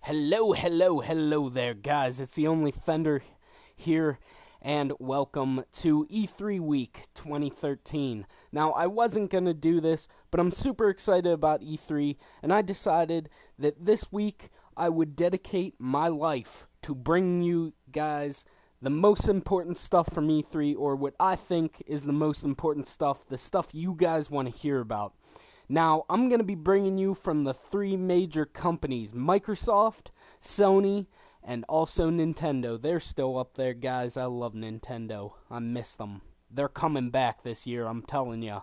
Hello there, guys. It's the Only Fender here, and welcome to E3 Week 2013. Now, I wasn't going to do this, but I'm super excited about E3, and I decided that this week I would dedicate my life to bringing you guys the most important stuff from E3, or what I think is the most important stuff, the stuff you guys want to hear about. Now, I'm going to be bringing you from the three major companies, Microsoft, Sony, and also Nintendo. They're still up there, guys. I love Nintendo. I miss them. They're coming back this year, I'm telling you.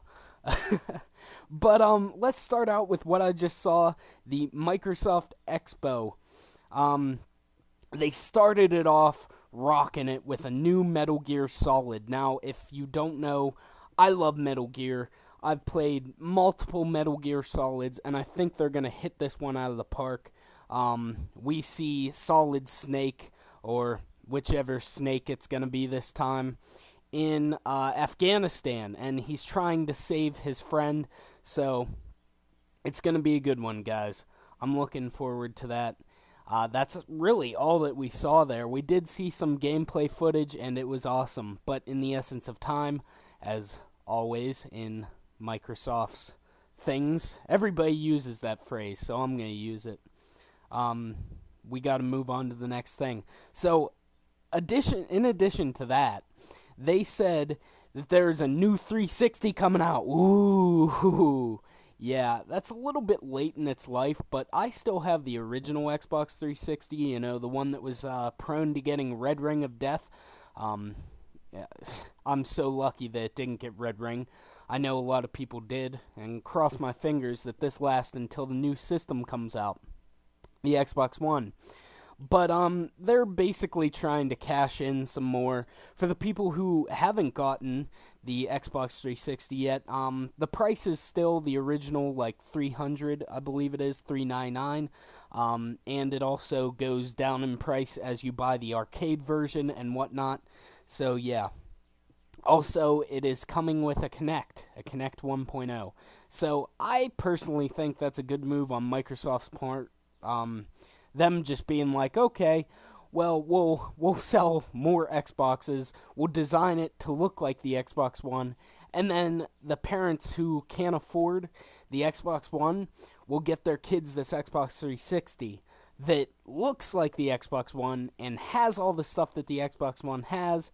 But let's start out with what I just saw, the Microsoft Expo. They started it off rocking it with a new Metal Gear Solid. Now, if you don't know, I love Metal Gear. I've played multiple Metal Gear Solids, and I think they're going to hit this one out of the park. We see Solid Snake, or whichever Snake it's going to be this time, in Afghanistan, and he's trying to save his friend, so it's going to be a good one, guys. I'm looking forward to that. That's really all that we saw there. We did see some gameplay footage, and it was awesome, but in the essence of time, as always in Microsoft's things, everybody uses that phrase, so I'm going to use it. We got to move on to the next thing. So, in addition to that, they said that there's a new 360 coming out. Ooh, yeah, that's a little bit late in its life, but I still have the original Xbox 360, the one that was prone to getting Red Ring of Death. Yeah, I'm so lucky that it didn't get Red Ring. I know a lot of people did, and cross my fingers that this lasts until the new system comes out, the Xbox One. But they're basically trying to cash in some more. For the people who haven't gotten the Xbox 360 yet, the price is still the original, like $300, I believe it is, $399. And it also goes down in price as you buy the arcade version and whatnot. So yeah. Also, it is coming with a Kinect 1.0. So I personally think that's a good move on Microsoft's part. Them just being like, okay, well, we'll sell more Xboxes. We'll design it to look like the Xbox One, and then the parents who can't afford the Xbox One will get their kids this Xbox 360 that looks like the Xbox One and has all the stuff that the Xbox One has.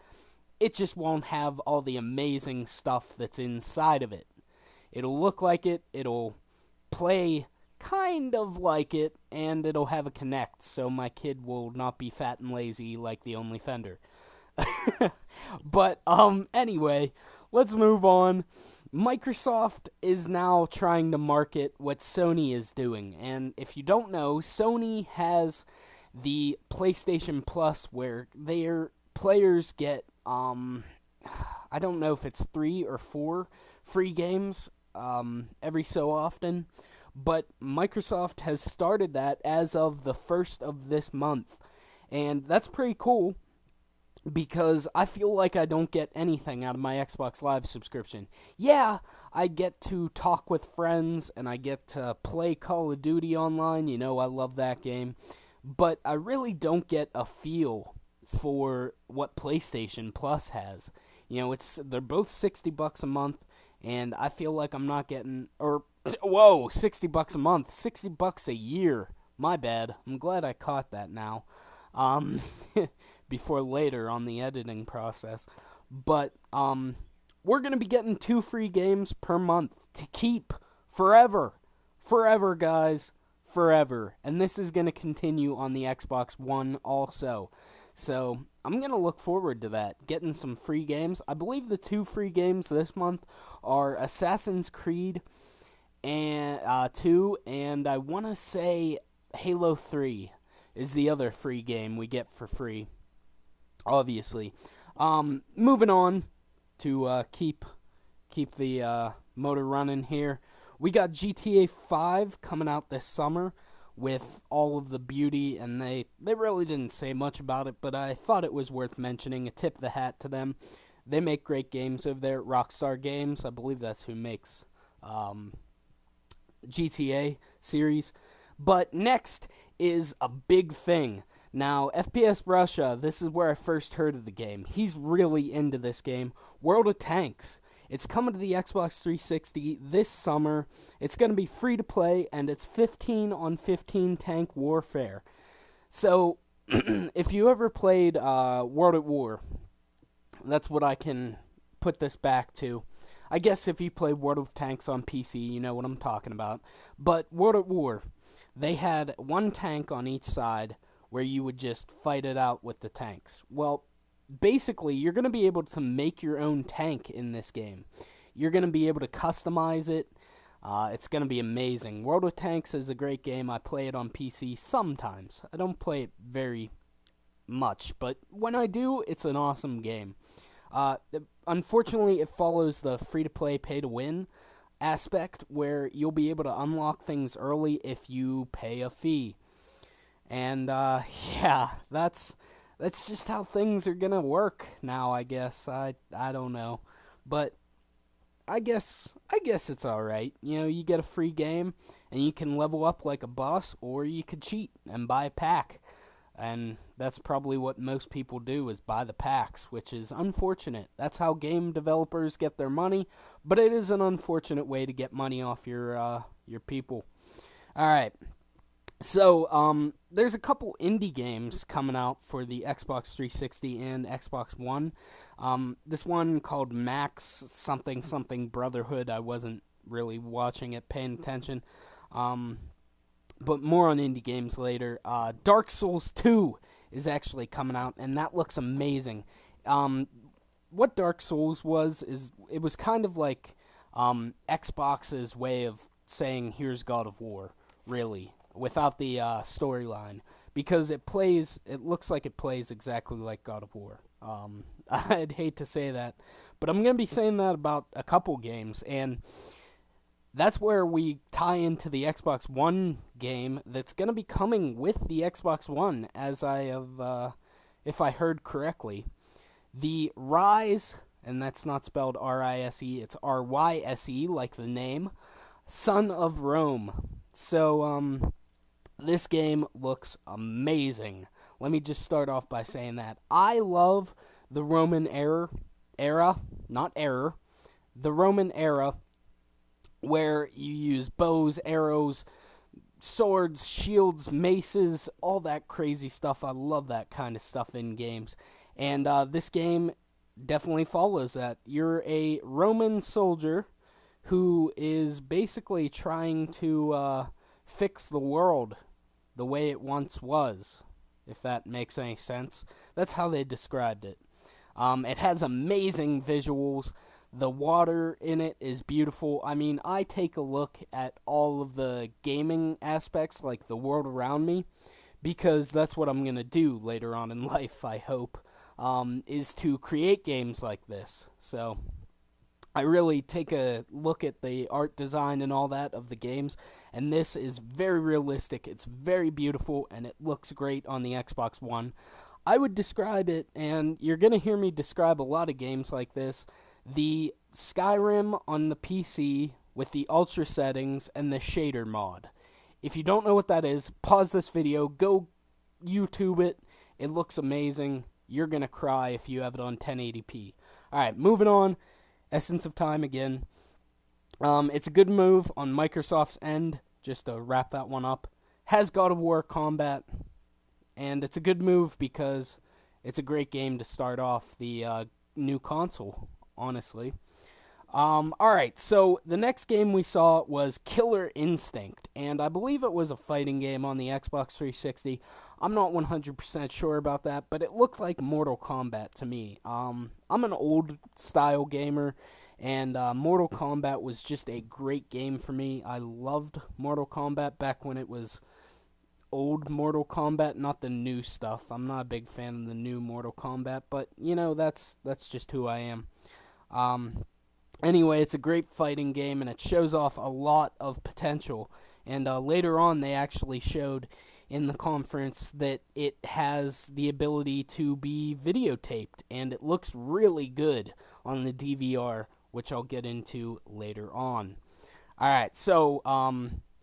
It just won't have all the amazing stuff that's inside of it. It'll look like it, it'll play kind of like it, and it'll have a Kinect, so my kid will not be fat and lazy like the Only Fender. But, anyway, let's move on. Microsoft is now trying to market what Sony is doing, and if you don't know, Sony has the PlayStation Plus where their players get I don't know if it's 3 or 4 free games every so often, but Microsoft has started that as of the 1st of this month, and that's pretty cool because I feel like I don't get anything out of my Xbox Live subscription. Yeah, I get to talk with friends and I get to play Call of Duty online, I love that game, but I really don't get a feel for what PlayStation Plus has. They're both $60 a month, and I feel like I'm not getting, or whoa, $60 a month, $60 a year. My bad. I'm glad I caught that now. Before later on the editing process. But we're gonna be getting 2 free games per month to keep forever, guys, forever. And this is gonna continue on the Xbox One also. So, I'm going to look forward to that, getting some free games. I believe the 2 free games this month are Assassin's Creed and 2, and I want to say Halo 3 is the other free game we get for free, obviously. Moving on to keep the motor running here. We got GTA 5 coming out this summer with all of the beauty, and they really didn't say much about it, but I thought it was worth mentioning. A tip of the hat to them. They make great games over there at Rockstar Games. I believe that's who makes GTA series. But next is a big thing. Now, FPS Russia, this is where I first heard of the game. He's really into this game. World of Tanks. It's coming to the Xbox 360 this summer. It's going to be free to play, and it's 15 on 15 tank warfare. So, if you ever played World at War, that's what I can put this back to. I guess if you play World of Tanks on PC, you know what I'm talking about. But World at War, they had one tank on each side where you would just fight it out with the tanks. Well, basically, you're going to be able to make your own tank in this game. You're going to be able to customize it. It's going to be amazing. World of Tanks is a great game. I play it on PC sometimes. I don't play it very much, but when I do, it's an awesome game. Unfortunately, it follows the free-to-play, pay-to-win aspect, where you'll be able to unlock things early if you pay a fee. And, yeah, that's just how things are gonna work now, I guess. I don't know. But I guess it's alright. You know, you get a free game, and you can level up like a boss, or you could cheat and buy a pack. And that's probably what most people do, is buy the packs, which is unfortunate. That's how game developers get their money, but it is an unfortunate way to get money off your people. Alright, so there's a couple indie games coming out for the Xbox 360 and Xbox One. This one called Max something something Brotherhood, I wasn't really watching it, paying attention. But more on indie games later. Dark Souls 2 is actually coming out, and that looks amazing. What Dark Souls was, is it was kind of like Xbox's way of saying, here's God of War, really, without the storyline. Because it looks like it plays exactly like God of War. I'd hate to say that, but I'm going to be saying that about a couple games, and that's where we tie into the Xbox One game that's going to be coming with the Xbox One, as I have, if I heard correctly. The Rise, and that's not spelled R-I-S-E, it's R-Y-S-E, like the name, Son of Rome. So, this game looks amazing. Let me just start off by saying that. I love the Roman era, the Roman era, where you use bows, arrows, swords, shields, maces, all that crazy stuff. I love that kind of stuff in games. And this game definitely follows that. You're a Roman soldier who is basically trying to fix the world the way it once was, if that makes any sense. That's how they described it. It has amazing visuals. The water in it is beautiful. I mean, I take a look at all of the gaming aspects, like the world around me, because that's what I'm going to do later on in life, I hope, is to create games like this. So I really take a look at the art design and all that of the games, and this is very realistic. It's very beautiful, and it looks great on the Xbox One. I would describe it, and you're going to hear me describe a lot of games like this, the Skyrim on the PC with the ultra settings and the shader mod. If you don't know what that is, pause this video, go YouTube it. It looks amazing. You're going to cry if you have it on 1080p. Alright, moving on. Essence of Time again. It's a good move on Microsoft's end, just to wrap that one up. Has God of War combat, and it's a good move because it's a great game to start off the new console, honestly. Alright, so the next game we saw was Killer Instinct, and I believe it was a fighting game on the Xbox 360. I'm not 100% sure about that, but it looked like Mortal Kombat to me. I'm an old-style gamer, and Mortal Kombat was just a great game for me. I loved Mortal Kombat back when it was old Mortal Kombat, not the new stuff. I'm not a big fan of the new Mortal Kombat, but, you know, that's just who I am. Anyway, it's a great fighting game, and it shows off a lot of potential. And later on, they actually showed in the conference that it has the ability to be videotaped, and it looks really good on the DVR, which I'll get into later on. Alright, so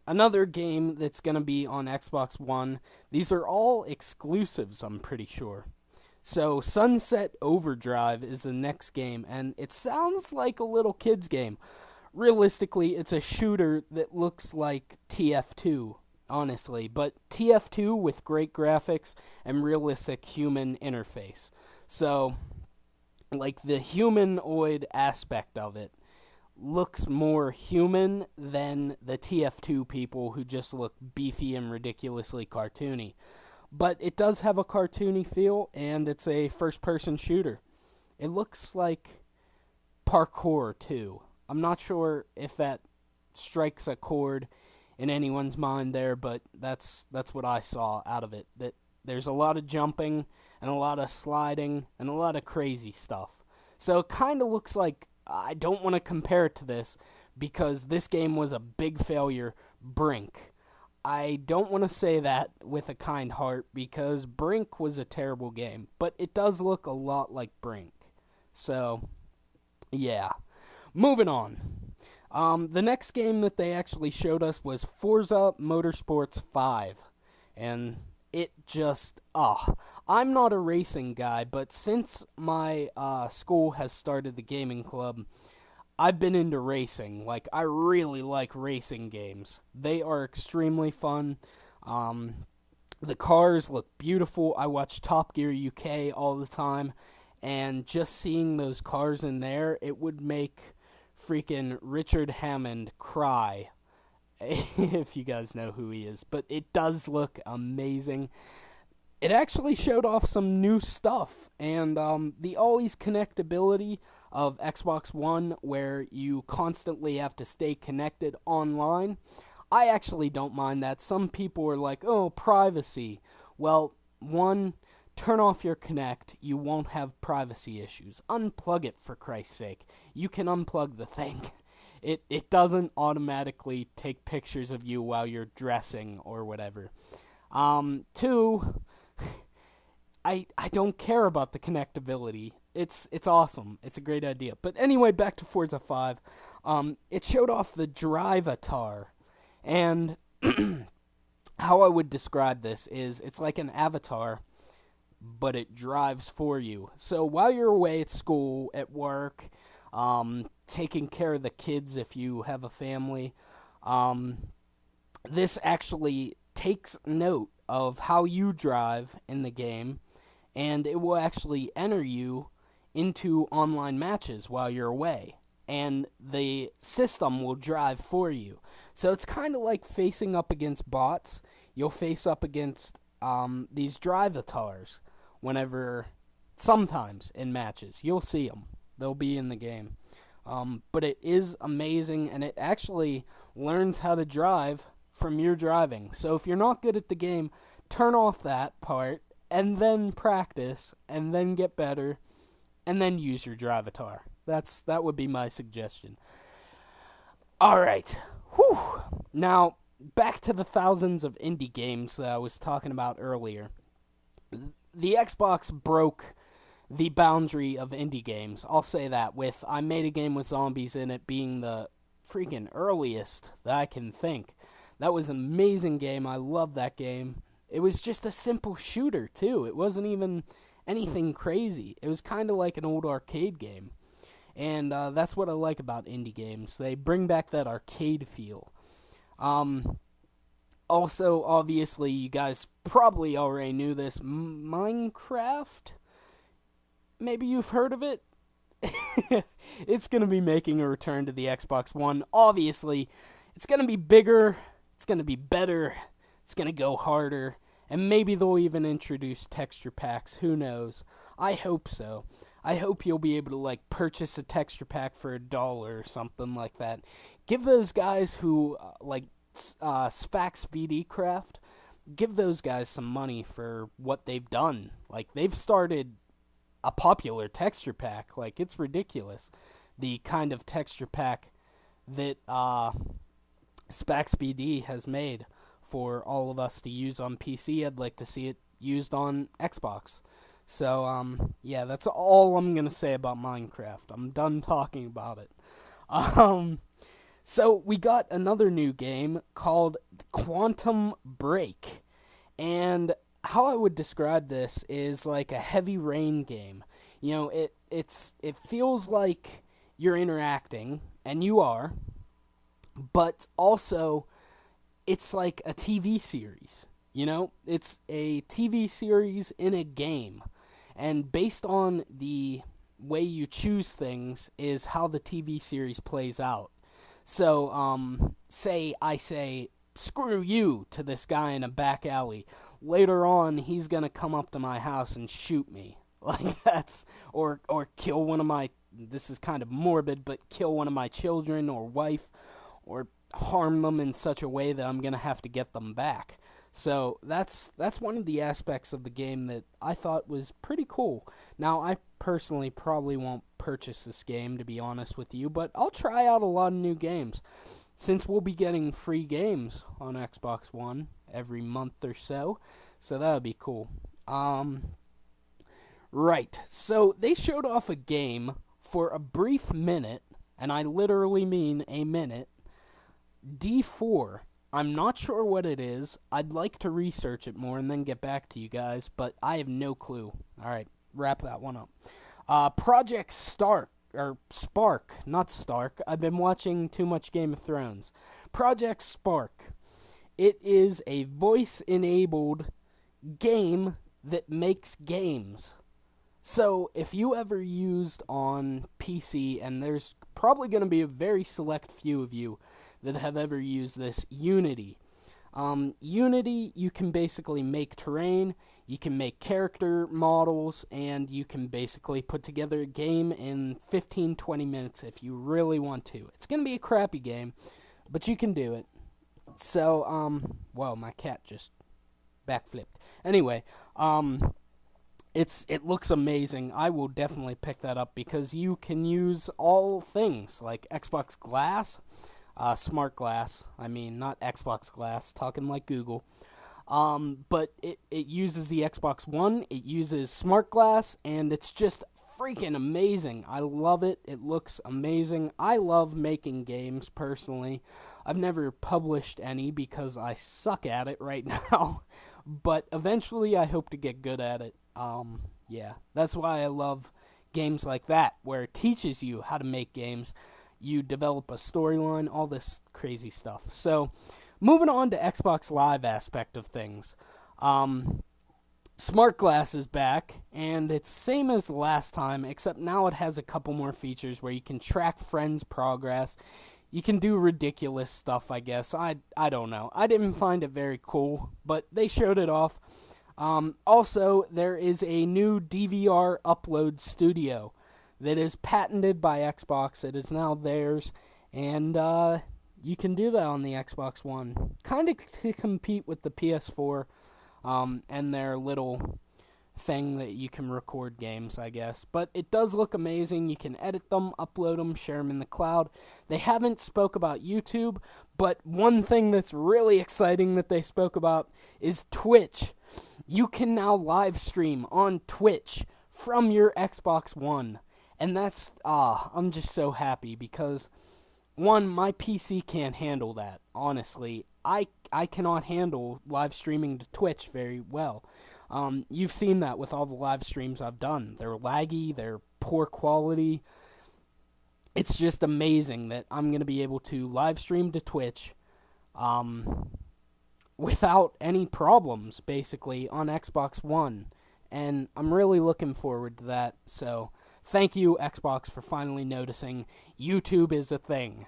Another game that's going to be on Xbox One. These are all exclusives, I'm pretty sure. So, Sunset Overdrive is the next game, and it sounds like a little kid's game. Realistically, it's a shooter that looks like TF2, honestly, but TF2 with great graphics and realistic human interface. So, like the humanoid aspect of it looks more human than the TF2 people who just look beefy and ridiculously cartoony. But it does have a cartoony feel, and it's a first person shooter. It looks like parkour, too. I'm not sure if that strikes a chord in anyone's mind there, but that's what I saw out of it. That there's a lot of jumping and a lot of sliding and a lot of crazy stuff. So it kind of looks like, I don't want to compare it to this because this game was a big failure, Brink. I don't want to say that with a kind heart because Brink was a terrible game, but it does look a lot like Brink. So, yeah. Moving on. The next game that they actually showed us was Forza Motorsports 5. And it just, I'm not a racing guy, but since my school has started the gaming club, I've been into racing. Like, I really like racing games. They are extremely fun. The cars look beautiful. I watch Top Gear UK all the time, and just seeing those cars in there, it would make freaking Richard Hammond cry if you guys know who he is. But it does look amazing. It actually showed off some new stuff, and the always connectability of Xbox One, where you constantly have to stay connected online. I actually don't mind that. Some people are like, oh, privacy. Well, one, turn off your Kinect. You won't have privacy issues. Unplug it, for Christ's sake. You can unplug the thing. It doesn't automatically take pictures of you while you're dressing or whatever. Two, I don't care about the connectability. It's awesome. It's a great idea. But anyway, back to Forza 5. It showed off the Drivatar. And how I would describe this is it's like an avatar, but it drives for you. So while you're away at school, at work, taking care of the kids if you have a family, this actually takes note of how you drive in the game, and it will actually enter you into online matches while you're away, and the system will drive for you. So it's kind of like facing up against bots. You'll face up against these Drivatars sometimes in matches. You'll see them. They'll be in the game. But it is amazing, and it actually learns how to drive from your driving. So if you're not good at the game, turn off that part, and then practice, and then get better, and then use your Drivatar. That would be my suggestion. Alright. Whew. Now, back to the thousands of indie games that I was talking about earlier. The Xbox broke the boundary of indie games. I'll say that, with I Made a Game with Zombies in it being the freaking earliest that I can think. That was an amazing game. I love that game. It was just a simple shooter, too. It wasn't even anything crazy. It was kind of like an old arcade game. And that's what I like about indie games. They bring back that arcade feel. Also, obviously, you guys probably already knew this. Minecraft? Maybe you've heard of it? It's going to be making a return to the Xbox One. Obviously, it's going to be bigger. It's going to be better. It's going to go harder. And maybe they'll even introduce texture packs. Who knows? I hope so. I hope you'll be able to, purchase a texture pack for $1 or something like that. Give those guys who, Spax BD Craft, give those guys some money for what they've done. They've started a popular texture pack. It's ridiculous. The kind of texture pack that, Spax BD has made for all of us to use on PC. I'd like to see it used on Xbox. So, yeah, that's all I'm going to say about Minecraft. I'm done talking about it. So we got another new game called Quantum Break. And how I would describe this is like a heavy rain game. It feels like you're interacting, and you are, but also it's like a TV series. It's a TV series in a game. And based on the way you choose things is how the TV series plays out. So, say I say, screw you to this guy in a back alley. Later on, he's going to come up to my house and shoot me. Like or kill one of my, this is kind of morbid, but kill one of my children or wife, or harm them in such a way that I'm going to have to get them back. So that's one of the aspects of the game that I thought was pretty cool. Now, I personally probably won't purchase this game, to be honest with you, but I'll try out a lot of new games, since we'll be getting free games on Xbox One every month or so. So that would be cool. Right. So they showed off a game for a brief minute, and I literally mean a minute. D4. I'm not sure what it is. I'd like to research it more and then get back to you guys, but I have no clue. All right, wrap that one up. Project Stark, or Spark, not Stark. I've been watching too much Game of Thrones. Project Spark. It is a voice-enabled game that makes games. So, if you ever used on PC, and there's probably going to be a very select few of you that have ever used this, Unity. Unity, you can basically make terrain, you can make character models, and you can basically put together a game in 15-20 minutes if you really want to. It's going to be a crappy game, but you can do it. So, whoa, my cat just backflipped. Anyway, it looks amazing. I will definitely pick that up because you can use all things like Xbox Glass, Smart Glass. I mean, not Xbox Glass, talking like Google. But it uses the Xbox One, it uses Smart Glass, and it's just freaking amazing. I love it. It looks amazing. I love making games, personally. I've never published any because I suck at it right now. But eventually I hope to get good at it. Yeah, that's why I love games like that, where it teaches you how to make games. You develop a storyline, all this crazy stuff. So, moving on to Xbox Live aspect of things. Smart Glass is back, and it's same as the last time, except now it has a couple more features where you can track friends' progress. You can do ridiculous stuff, I guess. I don't know. I didn't find it very cool, but they showed it off. Also, there is a new DVR upload studio that is patented by Xbox. It is now theirs, and you can do that on the Xbox One. Kind of to compete with the PS4 and their little thing that you can record games, I guess. But it does look amazing. You can edit them, upload them, share them in the cloud. They haven't spoke about YouTube, but one thing that's really exciting that they spoke about is Twitch. You can now live stream on Twitch from your Xbox One. And that's, I'm just so happy because, one, my PC can't handle that, honestly. I cannot handle live streaming to Twitch very well. You've seen that with all the live streams I've done. They're laggy, they're poor quality. It's just amazing that I'm going to be able to live stream to Twitch without any problems, basically, on Xbox One. And I'm really looking forward to that. So, thank you, Xbox, for finally noticing YouTube is a thing.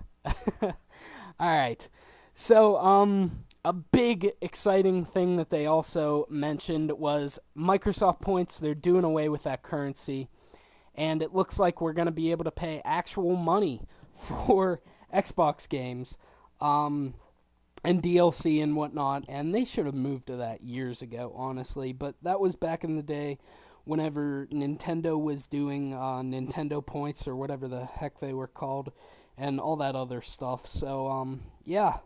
Alright. So, a big exciting thing that they also mentioned was Microsoft Points. They're doing away with that currency. And it looks like we're going to be able to pay actual money for Xbox games. And DLC and whatnot, and they should have moved to that years ago, honestly, but that was back in the day whenever Nintendo was doing Nintendo Points, or whatever the heck they were called, and all that other stuff. So, yeah.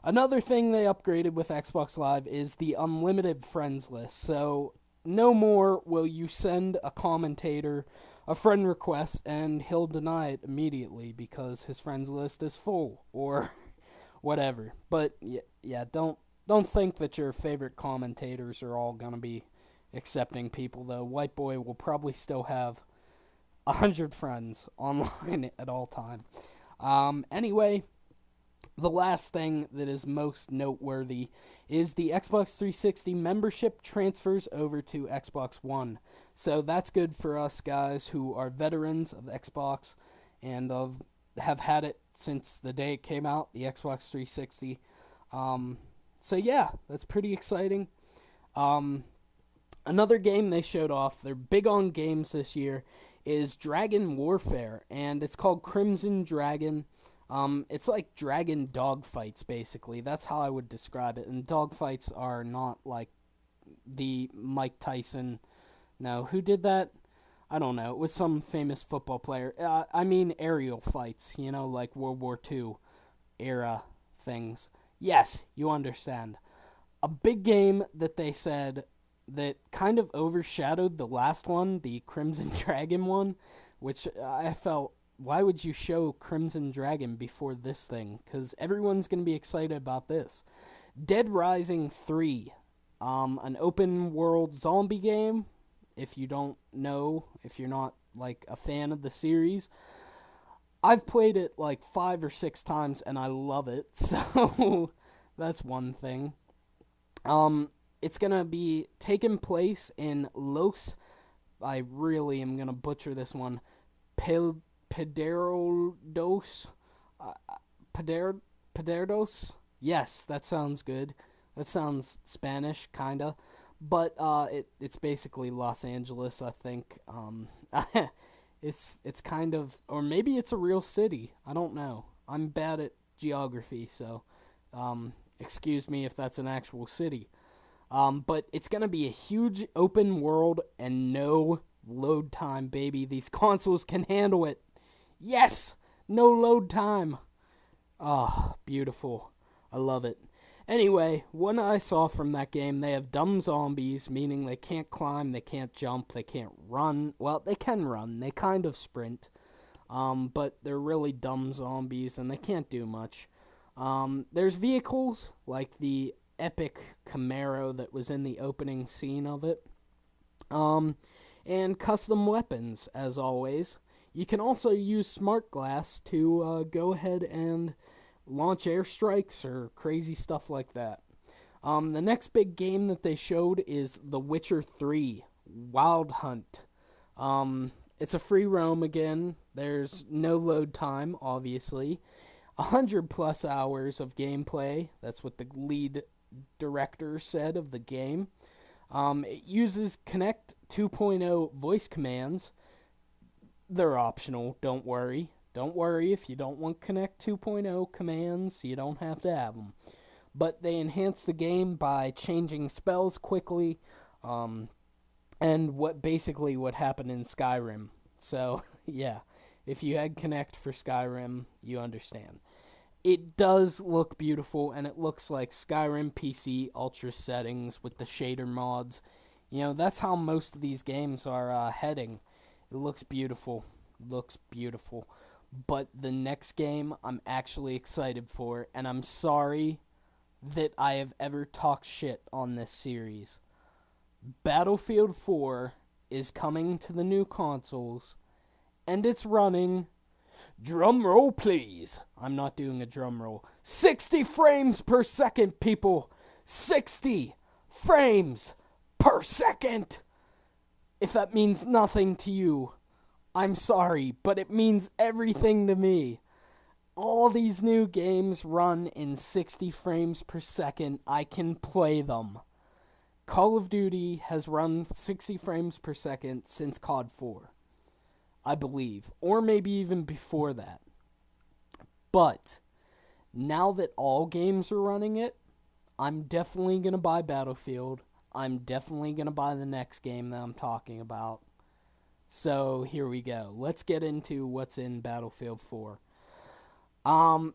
Another thing they upgraded with Xbox Live is the unlimited friends list. So, no more will you send a commentator a friend request and he'll deny it immediately because his friends list is full or whatever. But yeah, don't think that your favorite commentators are all gonna be accepting people though. White Boy will probably still have 100 friends online at all time. Anyway, the last thing that is most noteworthy is the Xbox 360 membership transfers over to Xbox One. So that's good for us guys who are veterans of Xbox and have had it since the day it came out, the Xbox 360. So yeah, that's pretty exciting. Another game they showed off, they're big on games this year, is Dragon Warfare, and it's called Crimson Dragon. It's like dragon dogfights, basically. That's how I would describe it. And dogfights are not like the Mike Tyson. No, who did that? I don't know. It was some famous football player. I mean aerial fights, like World War II era things. Yes, you understand. A big game that they said that kind of overshadowed the last one, the Crimson Dragon one, which I felt, why would you show Crimson Dragon before this thing? Because everyone's going to be excited about this. Dead Rising 3, an open world zombie game. If you don't know, if you're not like a fan of the series, I've played it like 5 or 6 times and I love it. So that's one thing. It's going to be taking place in Los, I really am going to butcher this one, Pederdos? Pederdos? Yes, that sounds good. That sounds Spanish, kinda. But it's basically Los Angeles, I think. It's kind of, or maybe it's a real city. I don't know. I'm bad at geography, so excuse me if that's an actual city. But it's going to be a huge open world and no load time, baby. These consoles can handle it. Yes! No load time. Oh, beautiful. I love it. Anyway, what I saw from that game, they have dumb zombies, meaning they can't climb, they can't jump, they can't run. Well, they can run. They kind of sprint. But they're really dumb zombies, and they can't do much. There's vehicles, like the epic Camaro that was in the opening scene of it. And custom weapons, as always. You can also use Smart Glass to go ahead and launch airstrikes or crazy stuff like that. The next big game that they showed is The Witcher 3 Wild Hunt. It's a free roam again. There's no load time, obviously. 100 plus hours of gameplay. That's what the lead director said of the game. It uses Kinect 2.0 voice commands. They're optional, don't worry. Don't worry if you don't want Kinect 2.0 commands, you don't have to have them. But they enhance the game by changing spells quickly, and what happened in Skyrim. So, yeah, if you had Kinect for Skyrim, you understand. It does look beautiful, and it looks like Skyrim PC Ultra settings with the shader mods. That's how most of these games are heading. It looks beautiful. But the next game I'm actually excited for, and I'm sorry that I have ever talked shit on this series. Battlefield 4 is coming to the new consoles, and it's running, drum roll please, I'm not doing a drum roll, 60 frames per second, people! 60 frames per second! If that means nothing to you, I'm sorry, but it means everything to me. All these new games run in 60 frames per second. I can play them. Call of Duty has run 60 frames per second since COD 4, I believe, or maybe even before that. But now that all games are running it, I'm definitely going to buy Battlefield. I'm definitely going to buy the next game that I'm talking about. So here we go. Let's get into what's in Battlefield 4.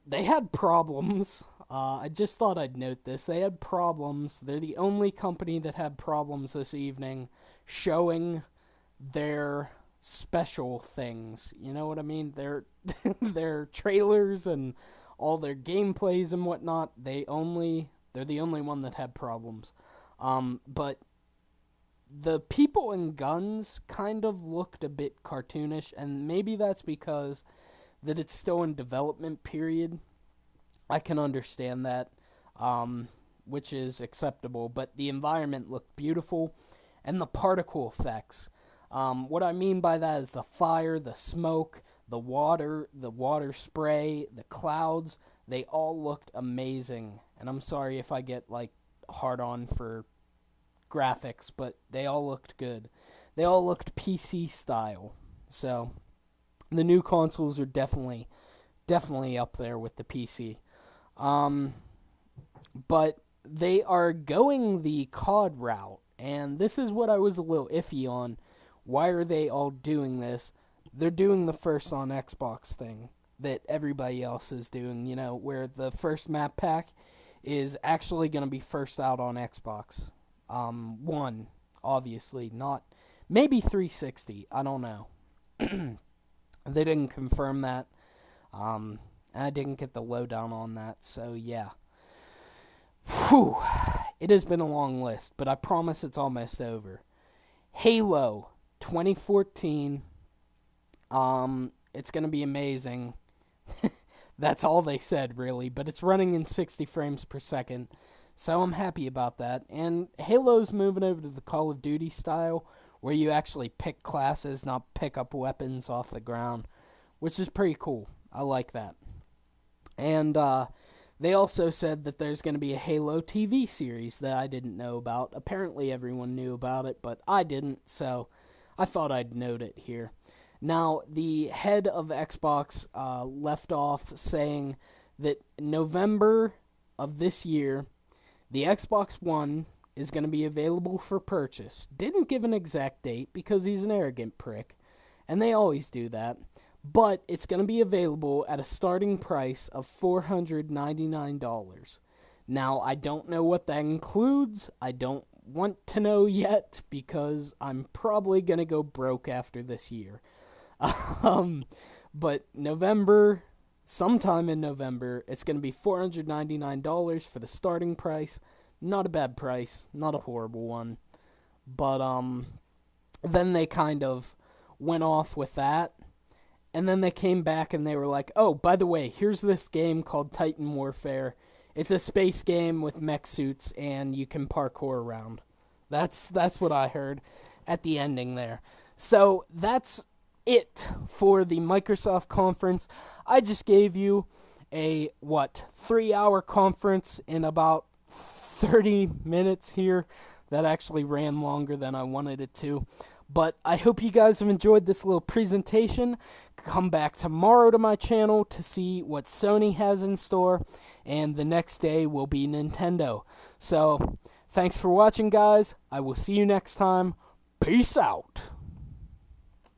They had problems. I just thought I'd note this. They had problems. They're the only company that had problems this evening showing their special things. You know what I mean? Their trailers and all their gameplays and whatnot. They're the only one that had problems. But the people and guns kind of looked a bit cartoonish, and maybe that's because that it's still in development period. I can understand that, which is acceptable, but the environment looked beautiful, and the particle effects. What I mean by that is the fire, the smoke, the water spray, the clouds, they all looked amazing. And I'm sorry if I get, like, hard on for graphics, but they all looked good. They all looked PC style. So, the new consoles are definitely up there with the PC. But they are going the COD route, and this is what I was a little iffy on. Why are they all doing this? They're doing the first on Xbox thing that everybody else is doing, where the first map pack is actually going to be first out on Xbox One, obviously, not, maybe 360, I don't know. They didn't confirm that. I didn't get the lowdown on that, so yeah. Whew. It has been a long list, but I promise it's almost over. Halo 2014. It's going to be amazing. That's all they said, really, but it's running in 60 frames per second, so I'm happy about that. And Halo's moving over to the Call of Duty style, where you actually pick classes, not pick up weapons off the ground, which is pretty cool. I like that. And they also said that there's going to be a Halo TV series that I didn't know about. Apparently everyone knew about it, but I didn't, so I thought I'd note it here. Now, the head of Xbox left off saying that November of this year, the Xbox One is going to be available for purchase. Didn't give an exact date because he's an arrogant prick, and they always do that. But it's going to be available at a starting price of $499. Now, I don't know what that includes. I don't want to know yet because I'm probably going to go broke after this year. But sometime in November, it's going to be $499 for the starting price. Not a bad price, not a horrible one. But then they kind of went off with that. And then they came back and they were like, oh, by the way, here's this game called Titan Warfare. It's a space game with mech suits and you can parkour around. That's what I heard at the ending there. So that's it for the Microsoft conference. I just gave you a 3-hour conference in about 30 minutes here. That actually ran longer than I wanted it to. But I hope you guys have enjoyed this little presentation. Come back tomorrow to my channel to see what Sony has in store. And the next day will be Nintendo. So, thanks for watching, guys. I will see you next time. Peace out.